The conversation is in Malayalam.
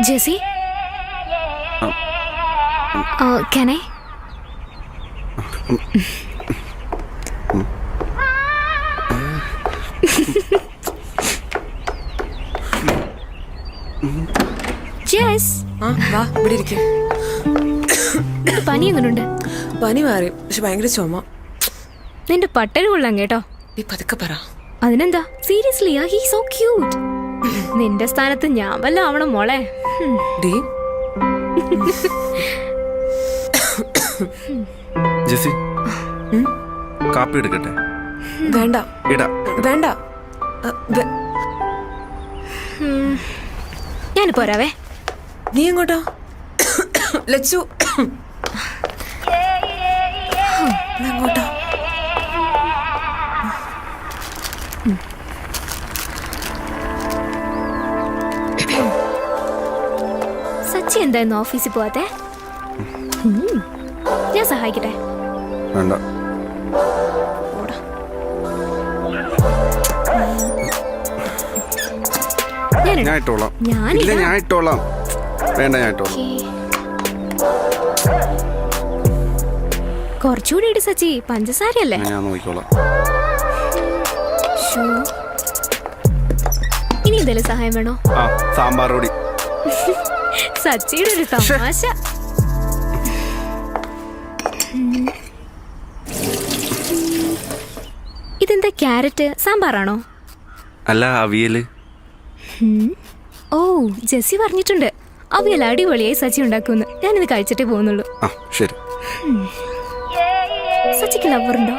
Jesse? Can I? Jess? വാ ഇവിടെ ഇരിക്കും. പനി എങ്ങനുണ്ട്? പനി മാറി, പക്ഷെ ഭയങ്കര ചുമ. നിന്റെ പട്ടര് കൊള്ളാം കേട്ടോ. നീ പതുക്കെ പറ. അതിനെന്താ, സീരിയസ്ലി ഹീ സോ ക്യൂട്ട്. നിന്റെ സ്ഥാനത്ത് ഞാൻ വല്ല ആവണം മോളെ. ഡീ ജെസി, കാപ്പി എടുക്കട്ടെ? വേണ്ട വേണ്ട. ഞാനിപ്പോ വരാവേ. നീ എങ്ങോട്ടാ? ലച്ചു എങ്ങോട്ടാ? സച്ചി എന്തായിരുന്നു ഓഫീസിൽ പോവാത്തെ? ഞാൻ സഹായിക്കട്ടെ? വേണ്ട. ഞാൻ ഇട്ടോളാം. ഞാൻ ഇട്ടോളാം. വേണ്ട, ഞാൻ ഇട്ടോളാം. കുറച്ചുകൂടി ഇട് സച്ചി, പഞ്ചസാരയല്ലേ? ഞാൻ നോക്കിക്കോളാം. ഇനി എന്തെങ്കിലും സഹായം വേണോ? സാമ്പാർ പൊടി. സച്ചിയുടെ ഒരു തമാശ. ഇതെന്താ, ക്യാരറ്റ് സാമ്പാറാണോ? അല്ല, അവിയല്. ഓ, ജെസ്സി പറഞ്ഞിട്ടുണ്ട് അവിയൽ അടിപൊളിയായി സച്ചി ഉണ്ടാക്കുമെന്ന്. ഞാനിത് കഴിച്ചിട്ടേ പോകുന്നുള്ളൂ. ശരി. സച്ചിക്ക് ലവറുണ്ടോ?